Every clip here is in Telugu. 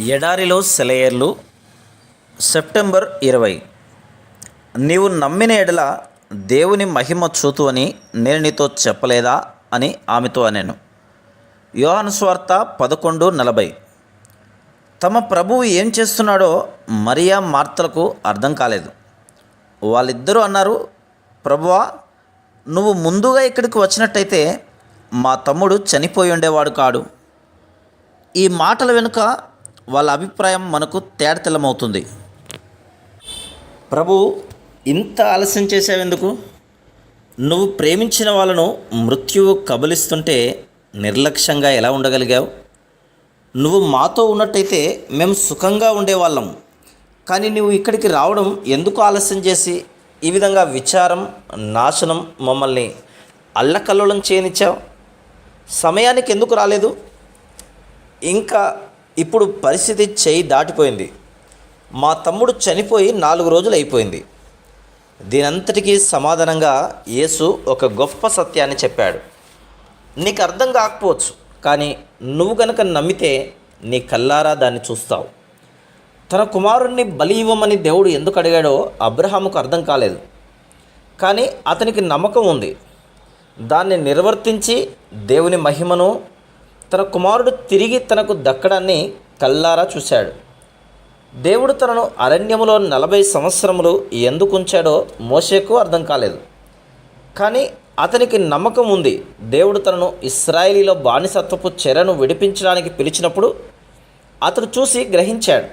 ఎడారిలో సెలయేర్లు సెప్టెంబర్ 20. నీవు నమ్మిన ఎడల దేవుని మహిమ చూతు అని నేను నీతో చెప్పలేదా అని ఆమెతో అనెను. యోహాను సువార్త 11:40. తమ ప్రభువు ఏం చేస్తున్నాడో మరియా మార్తలకు అర్థం కాలేదు. వాళ్ళిద్దరూ అన్నారు, ప్రభువా, నువ్వు ముందుగా ఇక్కడికి వచ్చినట్టయితే మా తమ్ముడు చనిపోయి ఉండేవాడు కాడు. ఈ మాటల వెనుక వాళ్ళ అభిప్రాయం మనకు తేటతెల్లమవుతుంది. ప్రభు, ఇంత ఆలస్యం చేసావెందుకు? నువ్వు ప్రేమించిన వాళ్ళను మృత్యువు కబలిస్తుంటే నిర్లక్ష్యంగా ఎలా ఉండగలిగావు? నువ్వు మాతో ఉన్నట్టయితే మేము సుఖంగా ఉండేవాళ్ళం. కానీ నువ్వు ఇక్కడికి రావడం ఎందుకు ఆలస్యం చేసి ఈ విధంగా విచారం, నాశనం మమ్మల్ని అల్లకల్లోలం చేయనిచ్చావు? సమయానికి ఎందుకు రాలేదు? ఇంకా ఇప్పుడు పరిస్థితి చేయి దాటిపోయింది. మా తమ్ముడు చనిపోయి 4 రోజులు అయిపోయింది. దీనంతటికీ సమాధానంగా యేసు ఒక గొప్ప సత్యాన్ని చెప్పాడు. నీకు అర్థం కాకపోవచ్చు, కానీ నువ్వు గనక నమ్మితే నీ కల్లారా దాన్ని చూస్తావు. తన కుమారుణ్ణి బలి ఇవ్వమని దేవుడు ఎందుకు అడిగాడో అబ్రహాముకు అర్థం కాలేదు. కానీ అతనికి నమ్మకం ఉంది. దాన్ని నిర్వర్తించి దేవుని మహిమను, తన కుమారుడు తిరిగి తనకు దక్కడాన్ని కల్లారా చూశాడు. దేవుడు తనను అరణ్యములో 40 సంవత్సరములు ఎందుకు ఉంచాడో మోషేకు అర్థం కాలేదు. కానీ అతనికి నమ్మకం ఉంది. దేవుడు తనను ఇశ్రాయేలీలో బానిసత్వపు చెరను విడిపించడానికి పిలిచినప్పుడు అతడు చూసి గ్రహించాడు.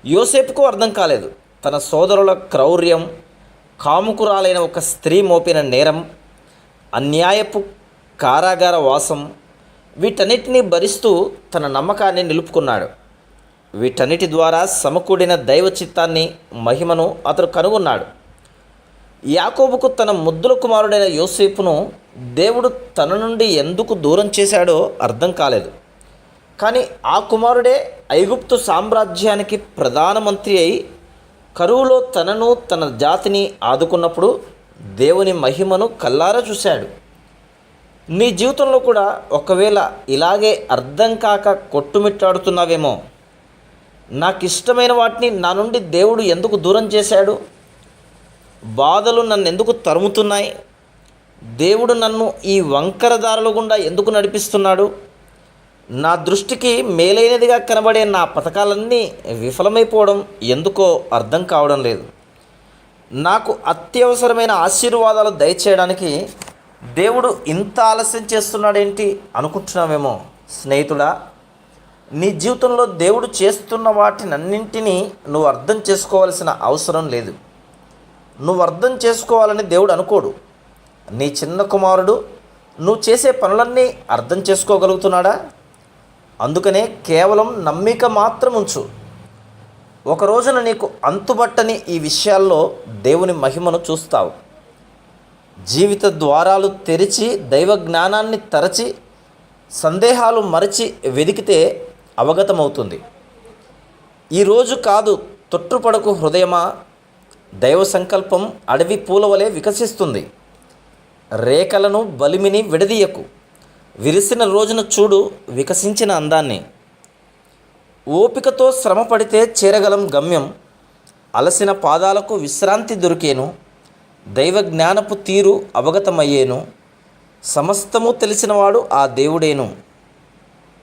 యోసేపుకు అర్థం కాలేదు. తన సోదరుల క్రౌర్యం, కాముకురాలైన ఒక స్త్రీ మోపిన నేరం, అన్యాయపు కారాగార వాసం, వీటన్నిటినీ భరిస్తూ తన నమ్మకాన్ని నిలుపుకున్నాడు. వీటన్నిటి ద్వారా సమకూడిన దైవ చిత్తాన్ని, మహిమను అతడు కనుగొన్నాడు. యాకోబుకు తన ముద్దుల కుమారుడైన యోసేపును దేవుడు తన నుండి ఎందుకు దూరం చేశాడో అర్థం కాలేదు. కానీ ఆ కుమారుడే ఐగుప్తు సామ్రాజ్యానికి ప్రధానమంత్రి అయి కరువులో తనను, తన జాతిని ఆదుకున్నప్పుడు దేవుని మహిమను కల్లారా చూశాడు. నీ జీవితంలో కూడా ఒకవేళ ఇలాగే అర్థం కాక కొట్టుమిట్టాడుతున్నావేమో. నాకు ఇష్టమైన వాటిని నా నుండి దేవుడు ఎందుకు దూరం చేశాడు? బాధలు నన్ను ఎందుకు తరుముతున్నాయి? దేవుడు నన్ను ఈ వంకర దారుల గుండా ఎందుకు నడిపిస్తున్నాడు? నా దృష్టికి మేలైనదిగా కనబడే నా పథకాలన్నీ విఫలమైపోవడం ఎందుకో అర్థం కావడం లేదు. నాకు అత్యవసరమైన ఆశీర్వాదాలు దయచేయడానికి దేవుడు ఇంత ఆలస్యం చేస్తున్నాడేంటి అనుకుంటున్నావేమో. స్నేహితుడా, నీ జీవితంలో దేవుడు చేస్తున్న వాటినన్నింటినీ నువ్వు అర్థం చేసుకోవాల్సిన అవసరం లేదు. నువ్వు అర్థం చేసుకోవాలని దేవుడు అనుకోడు. నీ చిన్న కుమారుడు నువ్వు చేసే పనులన్నీ అర్థం చేసుకోగలుగుతున్నాడా? అందుకనే కేవలం నమ్మిక మాత్రం ఉంచు. ఒక రోజున నీకు అంతుబట్టని ఈ విషయాల్లో దేవుని మహిమను చూస్తావు. జీవిత ద్వారాలు తెరిచి, దైవ జ్ఞానాన్ని తరచి, సందేహాలు మరచి వెదికితే అవగతమవుతుంది. ఈరోజు కాదు, తొట్టుపడకు హృదయమా. దైవ సంకల్పం అడవి పూలవలే వికసిస్తుంది. రేఖలను, బలిమిని విడదీయకు. విరిసిన రోజున చూడు వికసించిన అందాన్ని. ఓపికతో శ్రమ పడితే చేరగలం గమ్యం. అలసిన పాదాలకు విశ్రాంతి దొరికేను. దైవ జ్ఞానపు తీరు అవగతమయ్యేను. సమస్తము తెలిసినవాడు ఆ దేవుడేను.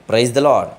Praise the lord.